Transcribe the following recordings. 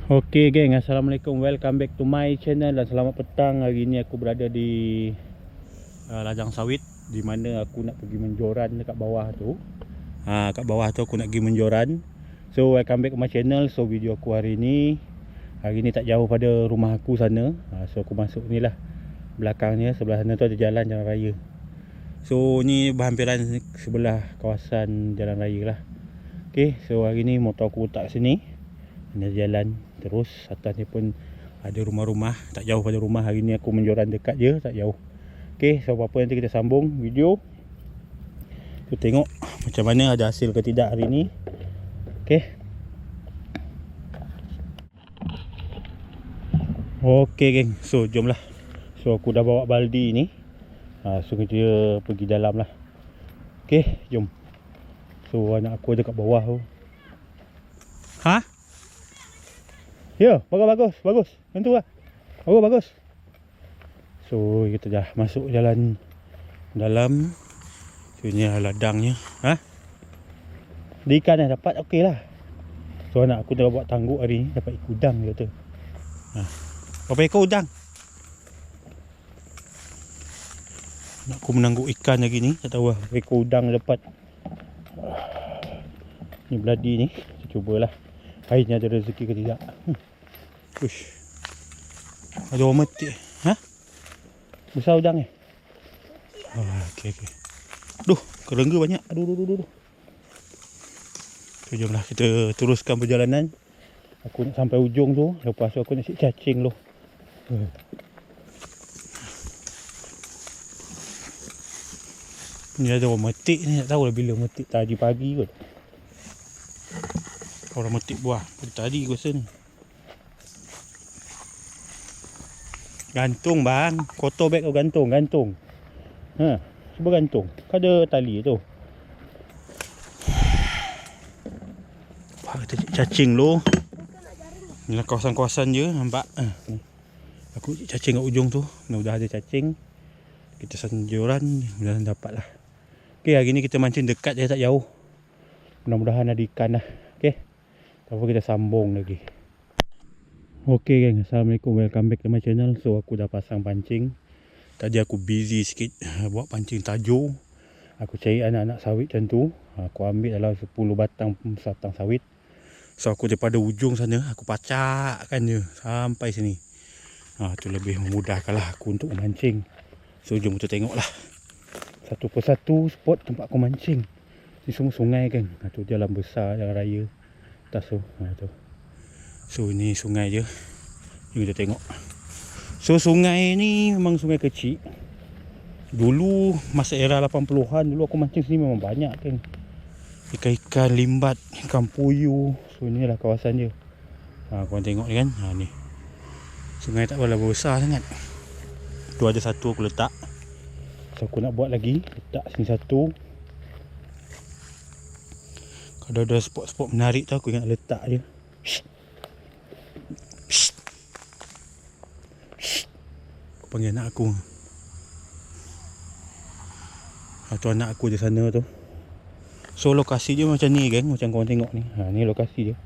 Okey geng, Assalamualaikum, welcome back to my channel dan selamat petang. Hari ni aku berada di ladang sawit, di mana aku nak pergi menjoran dekat bawah tu. Kat bawah tu aku nak pergi menjoran. So welcome back to my channel. So video aku hari ni tak jauh pada rumah aku sana. So aku masuk ni lah, belakangnya sebelah sana tu ada jalan raya. So ni berhampiran sebelah kawasan jalan raya lah. Okay, so hari ni motor aku letak sini. Ini jalan terus, atas ni pun ada rumah-rumah, tak jauh pada rumah. Hari ni aku menjoran dekat je, tak jauh. Okay, so apa-apa nanti kita sambung video. Kita tengok macam mana, ada hasil ke tidak hari ni. Okay. Okay geng, so jomlah. So aku dah bawa baldi ni. So kita pergi dalam lah. Okay, jom. So anak aku ada kat bawah tu. Ya, bagus. Yang tu lah. Bagus. So kita dah masuk jalan dalam. So ni lah ladangnya. Di ikan dah dapat, okey lah. So anak aku dah buat tangguk hari ni, dapat ikan udang dia kata. Berapa ekor udang? Nak aku menangguk ikan lagi ni, tak tahu lah berapa ekor udang dapat. Ni beladi ni, kita cubalah. Hari ni ada rezeki ke tidak. Uish. Ada orang mati. Besar udang ni. Okey. Duh, kerengga banyak. Aduh. So jomlah kita teruskan perjalanan. Aku nak sampai ujung tu, lepas tu aku nak si cacing tu. Ni ada orang metik ni, tak tahu lah bila metik, tadi pagi kot. Orang metik buah tadi aku rasa ni. Gantung bang, kotor beg kau gantung. Cuba gantung. Kau ada tali tu. Kita cacing lu. Ni lah kawasan-kawasan je nampak. Aku cacing kat ujung tu. Mudah-mudahan ada cacing. Kita sanjoran, mudah-mudahan dapat lah. Okay, hari ni kita mancing dekat je, tak jauh. Mudah-mudahan ada ikan lah. Okay, apa kita sambung lagi. Okay geng, Assalamualaikum, welcome back to my channel. So aku dah pasang pancing. Tadi aku busy sikit buat pancing tajuk. Aku cari anak-anak sawit macam tu. Aku ambil dalam 10 batang sawit. So aku daripada ujung sana, aku pacakkan je sampai sini. Tu lebih memudahkan lah aku untuk memancing. So jom kita tengok lah satu persatu spot tempat aku mancing. Ni semua sungai kan. Tu jalan besar, jalan raya atas tu. Tu. So ni sungai je. Jom kita tengok. So sungai ni memang sungai kecil. Dulu masa era 80-an dulu aku mancing sini memang banyak kan. Ikan-ikan limbat, ikan puyuh. So inilah kawasan dia. Korang tengok ni kan. Ni. Sungai tak berapa besar sangat. Tu ada satu aku letak. So aku nak buat lagi. Letak sini satu. Kalau ada spot-spot menarik tu aku ingat letak je. Aku panggil anak aku. Tu anak aku di sana tu. So lokasi dia macam ni geng. Macam korang tengok ni. Ni lokasi dia.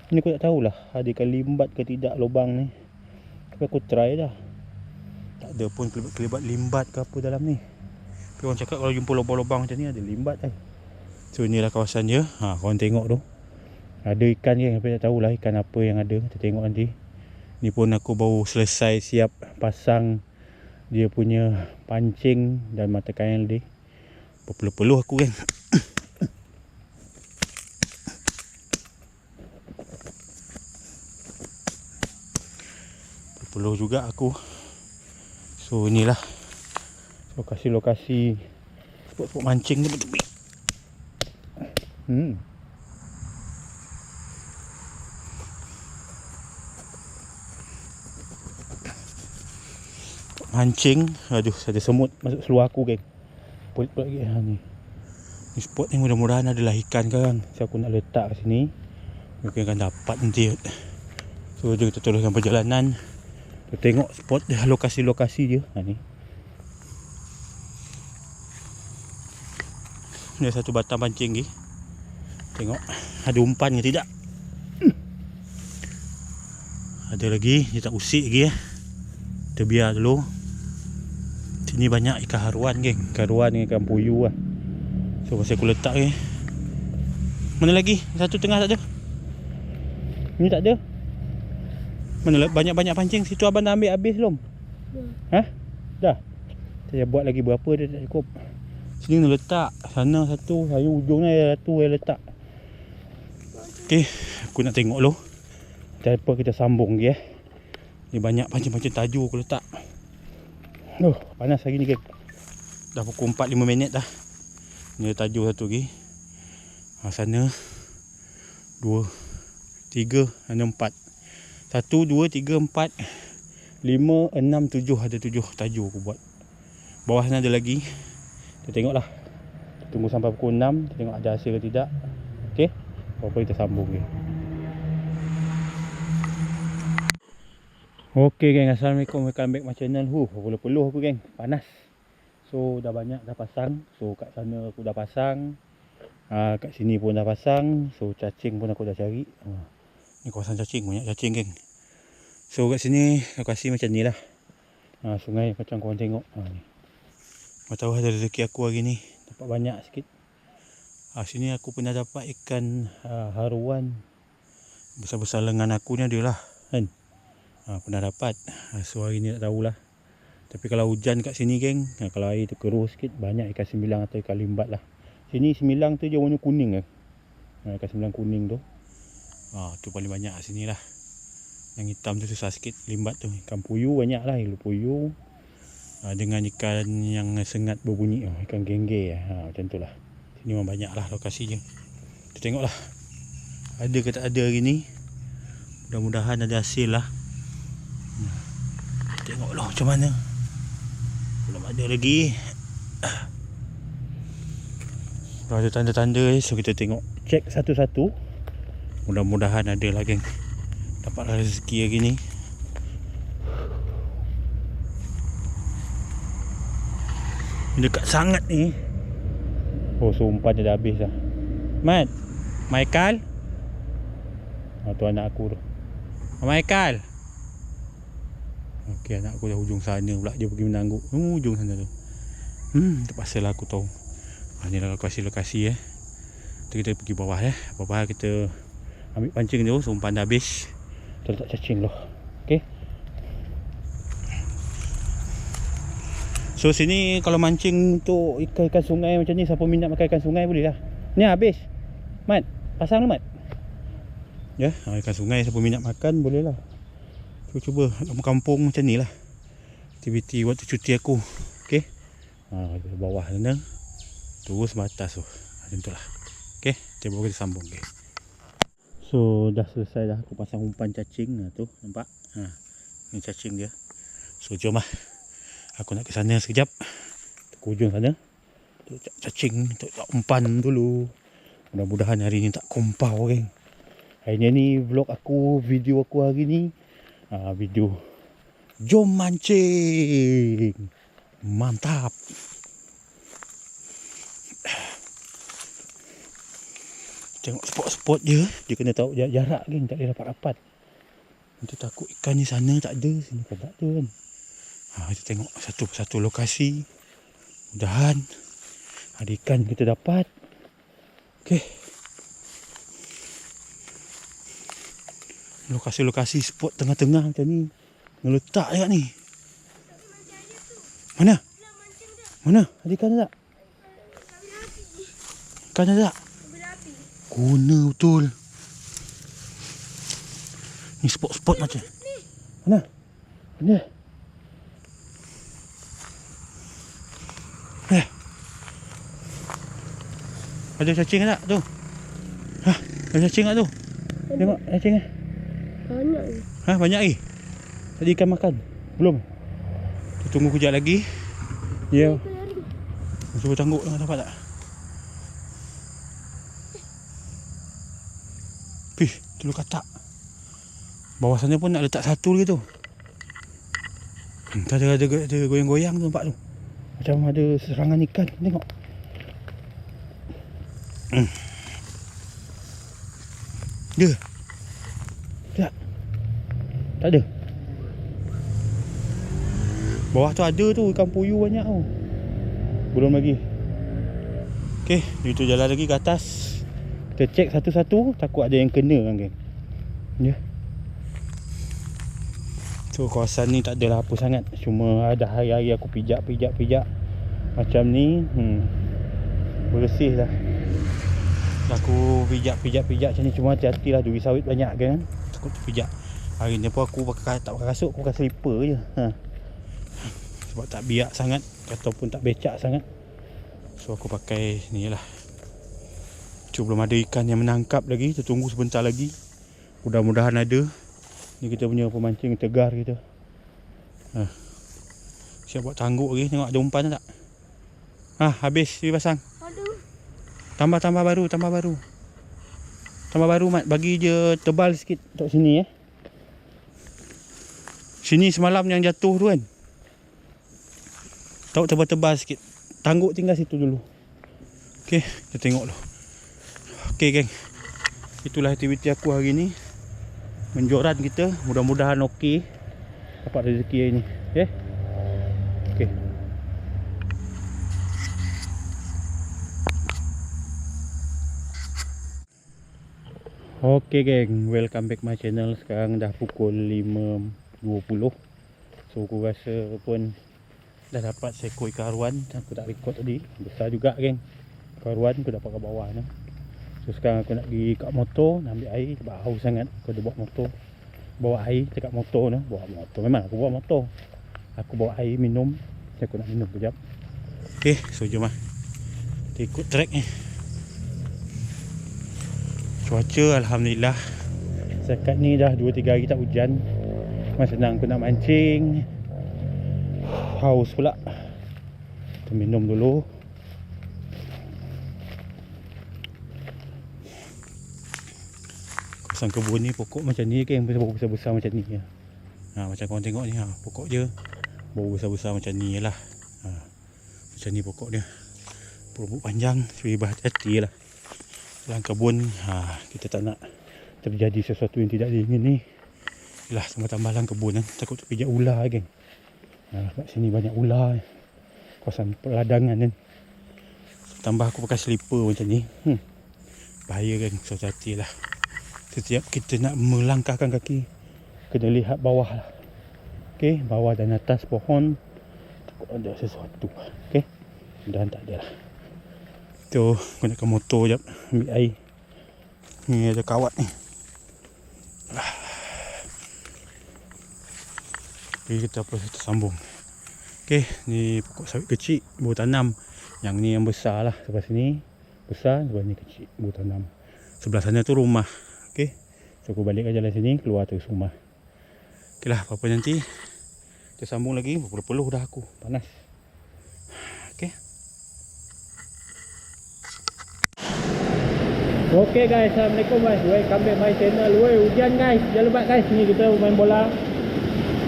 Ni aku tak tahulah ada ikan limbat ke tidak lubang ni. Tapi aku try dah. Tak ada pun kelibat limbat ke apa dalam ni. Tapi orang cakap kalau jumpa lubang-lubang macam ni ada limbat kan. So inilah kawasan dia. Korang tengok tu. Ada ikan je, tapi tak tahulah ikan apa yang ada. Kita tengok nanti. Ni pun aku baru selesai siap pasang dia punya pancing dan mata kail dia. Berpeluh-peluh aku kan. Berpeluh juga aku. So inilah lokasi-lokasi spot-spot mancing ni. Mancing. Aduh, ada semut masuk seluar aku geng. Pelit-pelit lagi. Ni spot ni mudah-mudahan adalah ikan kan. So aku nak letak kat sini. Mungkin akan dapat nanti. So jom kita teruskan perjalanan. Kita tengok spot dia, lokasi-lokasi dia. Ni. Ni satu batang pancing ni. Tengok ada umpan ke tidak. Ada lagi, dia tak usik lagi Kita biar dulu. Sini banyak ikan haruan geng. Ikan haruan dengan ikan puyuh lah. So pasal aku letak ke. Mana lagi? Satu tengah tak ada. Ni tak ada. Mana banyak-banyak pancing. Situ abang dah ambil habis belum? Ha? Dah. Saya buat lagi berapa dia tak cukup. Sini nak letak. Sana satu. Saya ujung ni satu saya letak. Okay. Aku nak tengok dulu. Apa kita sambung lagi Ni banyak pancing-pancing tajuk aku letak. Panas hari ni geng. Dah pukul 4-5 minit dah. Ni tajuk satu lagi. Sana 2 3 4. 1 2 3 4 5 6 7. Ada 7 tajuk aku buat. Bawah sana ada lagi. Kita tengoklah. Kita tunggu sampai pukul 6. Kita tengok ada hasil ke tidak. Okay. Apa kita sambung ni. Okay geng, assalamualaikum, welcome back my channel. Peluh-peluh aku geng, panas. So dah banyak dah pasang. So kat sana aku dah pasang, kat sini pun dah pasang. So cacing pun aku dah cari. Ni kawasan cacing, banyak cacing geng. So kat sini lokasi macam ni lah. Sungai macam korang tengok ni. Kau tahu ada rezeki aku hari ni, dapat banyak sikit. Sini aku pernah dapat ikan haruan besar-besar lengan aku ni ada lah kan. Pernah dapat. So hari ni tak tahulah. Tapi kalau hujan kat sini geng, kalau air tu keruh sikit, banyak ikan sembilang atau ikan limbat lah. Sini sembilang tu je warna kuning ikan sembilang kuning tu. Tu paling banyak kat sini lah. Yang hitam tu susah sikit. Limbat tu. Ikan puyuh banyak lah. Ikan puyuh dengan ikan yang sengat berbunyi. Ikan gengge macam tu lah. Sini memang banyak lah lokasi je. Kita tengok lah ada ke tak ada hari ni. Mudah-mudahan ada hasil lah. Tengoklah macam mana. Belum ada lagi. Kalau ada tanda-tanda so kita tengok, check satu-satu. Mudah-mudahan ada lah geng. Dapat rezeki hari ni. Dekat sangat ni. So umpan dia dah habis dah. Mat, Michael. Tu anak aku tu. Michael. Okey, anak aku dah hujung sana pula. Dia pergi menangguk hujung sana tu. Terpaksa lah aku tahu. Ni lah lokasi-lokasi kita pergi bawah bawah kita ambil pancing tu. So umpan dah habis. Kita letak cacing loh. Okey. So sini kalau mancing untuk ikan-ikan sungai macam ni, siapa minat makan ikan sungai boleh lah. Ni habis. Mat, pasang lah Mat. Ya, ikan sungai siapa minat makan boleh lah. Cuba kampung macam ni lah aktiviti waktu cuti aku. Okay. Bawah sana terus batas tu. Macam tu lah. Okay. Cuba kita sambung. Okay. So dah selesai dah. Aku pasang umpan cacing tu. Nampak? Ni cacing dia. So jom lah. Aku nak ke sana sekejap. Ke ujung sana. Cacing. Umpan dulu. Mudah-mudahan hari ni tak kompau geng. Hari ni vlog aku. Video aku hari ni. Video jom mancing. Mantap. Tengok spot-spot je. Dia kena tahu jarak geng. Tak boleh rapat-rapat. Nanti takut ikan ni sana tak ada, sini kan tak ada kan. Kita tengok satu persatu lokasi. Mudahan ada ikan kita dapat. Okay. Lokasi-lokasi spot tengah-tengah macam ni. Ngeletak je kat ni. Mana? Mana? Ada ikan tak? Ikan tak? Guna betul. Ni spot-spot macam. Mana? Mana? Ada cacing tak tu? Ada cacing tak tu? Tengok cacing banyak ni. Banyak lagi? Tadi ikan makan? Belum? Kita tunggu kejap lagi. Ya. Cuba tangguk tengok dapat tak? Telur katak. Bawah sana pun nak letak satu lagi tu. Ada goyang-goyang tu nampak tu. Macam ada serangan ikan. Tengok. Dia. Tak. Tak ada. Bawah tu ada tu ikan puyuh banyak tu. Belum lagi. Okey, itu jalan lagi ke atas. Kita cek satu-satu, takut ada yang kena kan geng. Ya. So kawasan ni tak adalah apa sangat. Cuma ada hari-hari aku pijak macam ni. Bersih lah. Aku pijak macam ni. Cuma hati-hati lah, duri sawit banyak kan. Takut terpijak. Hari ni pun aku tak pakai kasut, aku pakai slipper je. Sebab tak biak sangat ataupun tak becak sangat. So aku pakai ni lah. Cuma belum ada ikan yang menangkap lagi. Kita tunggu sebentar lagi. Mudah-mudahan ada. Ni kita punya pemancing tegar kita. Siap buat tangguk lagi. Tengok ada umpan tak? Habis dia pasang. Aduh. Tambah baru. Tambah baru Mat. Bagi je tebal sikit untuk sini Sini semalam yang jatuh tu kan. Tahu tebal-tebal sikit. Tangguk tinggal situ dulu. Okey, kita tengok dulu. Okey geng. Itulah aktiviti aku hari ni. Menjoran kita, mudah-mudahan okey. Dapat rezeki hari ni. Okey. Okey. Okey geng, welcome back my channel. Sekarang dah pukul 5.20. So aku rasa pun dah dapat seekor ikan haruan. Aku tak record tadi. Besar juga geng. Ikan haruan aku dapat kat bawah ni. So sekarang aku nak pergi kat motor, nak ambil air sebab haus sangat. Aku ada bawa motor. Bawa air dekat motor ni. Bawa motor. Memang aku bawa motor. Aku bawa air minum. Aku nak minum kejap. Okay, so jom lah. Kita ikut track ni. Cuaca Alhamdulillah. Setakat ni dah 2-3 hari tak hujan. Memang senang aku nak mancing. Haus pula. Kita minum dulu. Kawasan kebun ni pokok macam ni kan, bau besar-besar macam ni ya. Macam korang tengok ni pokok dia bau besar-besar macam ni lah. Macam ni pokok dia. Rambut panjang, lebih hati-hati lah. Dalam kebun kita tak nak terjadi sesuatu yang tidak diingin ni. Yalah, tambah-tambah dalam kebun kan, takut terpijak ular geng. Kat sini banyak ular. Kawasan peladangan kan. Tambah aku pakai slipper macam ni. Bahaya kan, so hati-hati lah. Setiap kita nak melangkahkan kaki, kena lihat bawah lah. Okay, bawah dan atas pohon. Takut ada sesuatu. Okay, mudahan tak ada lah. Tu, gunakan motor jap, ambil air. Ni ada kawat ni. Okay, kita sambung. Okay, ni pokok sawit kecil, baru tanam. Yang ni yang besar lah. Sebelah sini besar, sebelah ni kecil, baru tanam. Sebelah sana tu rumah. Okay, so aku balik ke jalan sini, keluar terus rumah. Okay lah, apa-apa nanti kita sambung lagi. Berpeluh dah aku, panas. Okay. Okay guys, Assalamualaikum guys. Welcome back my channel. Hujan guys, hujan lebat guys. Ni kita main bola.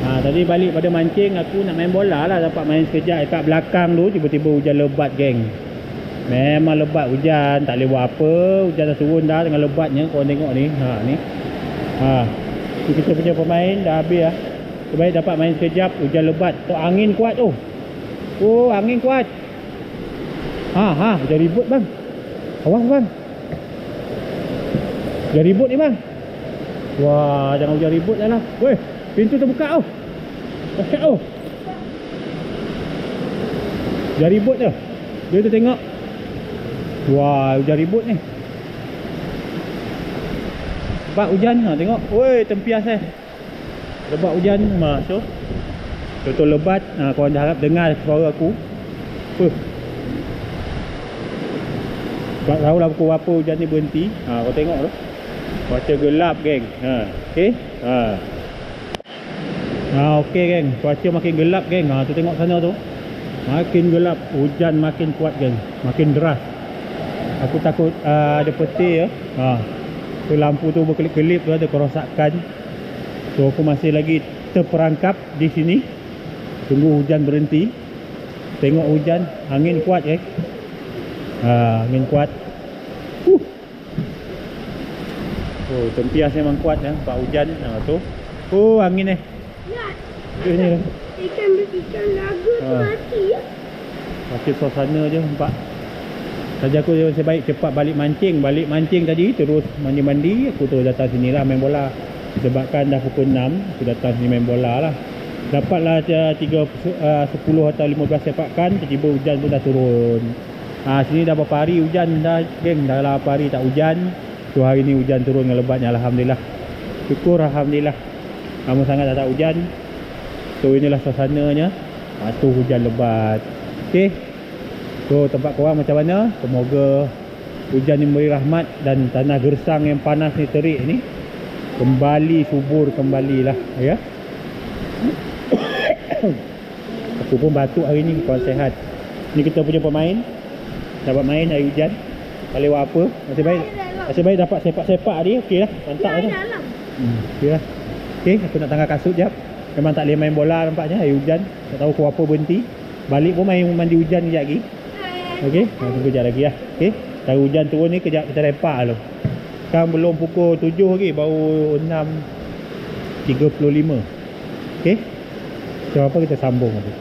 Tadi balik pada mancing, aku nak main bola lah. Dapat main sekejap dekat belakang tu, tiba-tiba hujan lebat geng. Memang lebat hujan, tak boleh buat apa. Hujan dah turun dah dengan lebatnya. Korang tengok ni. Ni. Ni kita punya pemain dah habis lah. Terbaik dapat main sekejap, hujan lebat. Tu angin kuat tu. Oh, angin kuat. Hujan ribut bang. Awas bang. Hujan ribut ni bang. Wah, jangan hujan ribut dah lah. Weh, pintu terbuka tu. Dahsyat tu. Hujan ribut tu. Dia tu tengok. Wah, hujan ribut ni. Lebat hujan, tengok. Woi, tempias lebat hujan. So betul lebat. Korang dah harap dengar suara aku. Tak tahulah pukul berapa hujan ni berhenti. Kau tengok tu. Cuaca gelap geng. Okey. Okey geng. Cuaca makin gelap geng. Tu tengok sana tu. Makin gelap, hujan makin kuat geng. Makin deras. Aku takut ada petir ya. Tu lampu tu berkelip-kelip tu, ada kerosakan. So aku masih lagi terperangkap di sini. Tunggu hujan berhenti. Tengok hujan, angin kuat geng. Angin kuat. Oh, tempias memang kuat ya, pak hujan. Tu Oh, angin ni. Ya, Ini ikan lagu tu Ah. mati ya. Makin suasana je nampak. Tadi aku sebaik cepat balik mancing tadi terus mandi-mandi aku terus datang sini lah main bola. Sebabkan dah pukul 6 aku datang sini main bola lah. Dapatlah 10 atau 15 sepakan, tiba-tiba hujan pun dah turun. Sini dah berapa hari hujan dah geng, dah berapa hari tak hujan. So hari ni hujan turun dengan lebatnya, alhamdulillah. Syukur alhamdulillah. Lama sangat dah tak hujan. So inilah suasananya. Tu hujan lebat. Okey. So tempat korang macam mana? Semoga hujan ni memberi rahmat dan tanah gersang yang panas ni terik ni kembali subur kembalilah ya. Aku pun batuk hari ni, korang sihat. Ni kita punya pemain dapat main hari hujan. Tak lewat apa. Nasib baik dapat sepak-sepak ni. Okey lah, mantap lah tu. Dalam. Okey lah. Okey, aku nak tanggal kasut jap. Memang tak boleh main bola nampaknya hari hujan. Tak tahu pukul apa berhenti. Balik pun main mandi hujan kejap lagi. Okey, tunggu kejap lagi lah. Okey, kalau hujan turun ni kejap kita lepak dulu. Sekarang belum pukul 7 lagi, baru 6.35. Okey. Macam apa kita sambung nanti.